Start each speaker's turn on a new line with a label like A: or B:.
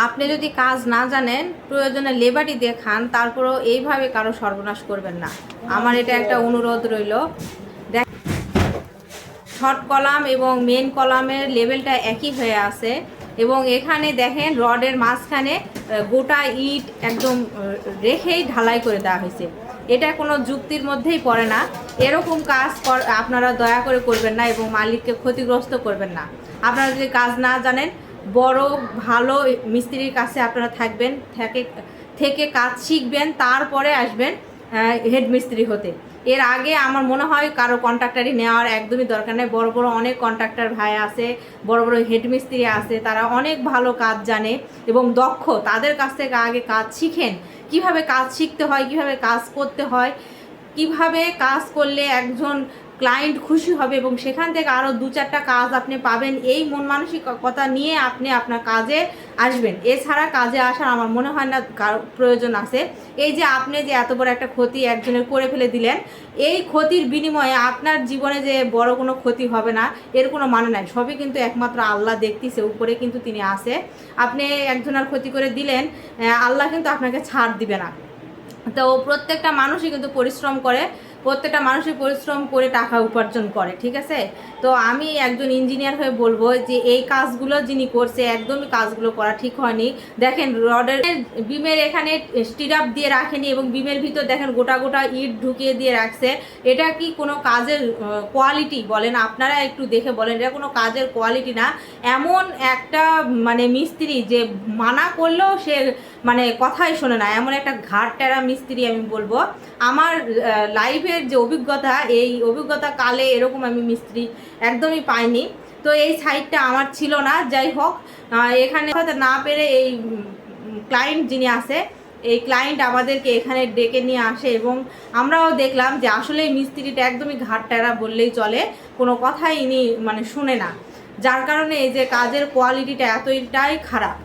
A: আপনি যদি কাজ না জানেন, প্রয়োজনে লেবারি দিয়ে খান, তারপরেও এইভাবে কারো সর্বনাশ করবেন না। আমার এটা একটা অনুরোধ রইল। শর্ট কলাম এবং মেন কলামের লেভেলটা একই হয়ে আছে, এবং এখানে দেখেন রডের মাঝখানে গোটা ইট একদম রেখেই ঢালাই করে দেওয়া হয়েছে। এটা কোনো যুক্তির মধ্যেই পড়ে না। এরকম কাজ আপনারা দয়া করে করবেন না এবং মালিককে ক্ষতিগ্রস্ত করবেন না। আপনারা যদি কাজ না জানেন, বড় ভালো মিস্ত্রির কাছে আপনারা থাকবেন, থেকে কাজ শিখবেন, তারপরে আসবেন হেড মিস্ত্রি হতে। এর আগে আমার মনে হয় কারো কন্ট্রাক্টারই নেওয়ার একদমই দরকার নেই। বড় বড় অনেক কন্ট্রাক্টর ভাই আছে, বড় বড় হেড মিস্ত্রি আছে, তারা অনেক ভালো কাজ জানে এবং দক্ষ। তাদের কাছ থেকে আগে কাজ শিখেন, কিভাবে কাজ শিখতে হয়, কিভাবে কাজ করতে হয়, কিভাবে কাজ করলে একজন ক্লায়েন্ট খুশি হবে এবং সেখান থেকে আরও 2-4টা কাজ আপনি পাবেন। এই মন মানসিকতা নিয়ে আপনি আপনার কাজে আসবেন। এছাড়া কাজে আসার আমার মনে হয় না প্রয়োজন আছে। এই যে আপনি যে এত বড় একটা ক্ষতি একজনের করে ফেলে দিলেন, এই ক্ষতির বিনিময়ে আপনার জীবনে যে বড় কোনো ক্ষতি হবে না এর কোনো মানে নাই। সবই কিন্তু একমাত্র আল্লাহ দেখতেছে, উপরে কিন্তু তিনি আছে। আপনি একজনের ক্ষতি করে দিলেন, আল্লাহ কিন্তু আপনাকে ছাড় দিবে না। তো প্রত্যেকটা মানুষই কিন্তু পরিশ্রম করে, প্রত্যেকটা মানুষই পরিশ্রম করে টাকা উপার্জন করে, ঠিক আছে? তো আমি একজন ইঞ্জিনিয়ার হয়ে বলবো যে এই কাজগুলো যিনি করছে একদমই কাজগুলো করা ঠিক হয়নি। দেখেন রডের বিমের এখানে স্টিরাপ দিয়ে রাখেনি এবং বিমের ভিতর দেখেন গোটা গোটা ইট ঢুকিয়ে দিয়ে রাখছে। এটা কি কোনো কাজের কোয়ালিটি বলেন? আপনারা একটু দেখে বলেন, এটা কোনো কাজের কোয়ালিটি না। এমন একটা মানে মিস্ত্রি যে মানা করলেও সে মানে কথাই শোনে না, এমন একটা ঘাট টেরা মিস্ত্রি আমি বলবো। আমার লাইফের যে অভিজ্ঞতা, এই অভিজ্ঞতা কালে এরকম আমি মিস্ত্রি একদমই পাইনি। তো এই সাইডটা আমার ছিল না। যাই হোক, এখানে হয়তো না পেরে এই ক্লায়েন্ট যিনি আছে, এই ক্লায়েন্ট আমাদেরকে এখানে ডেকে নিয়ে আসে এবং আমরাও দেখলাম যে আসলে এই মিস্ত্রিটা একদমই ঘাট টেরা বললেই চলে, কোনো কথাই ইনি মানে শুনে না। যার কারণে এই যে কাজের কোয়ালিটিটা এতটাই খারাপ।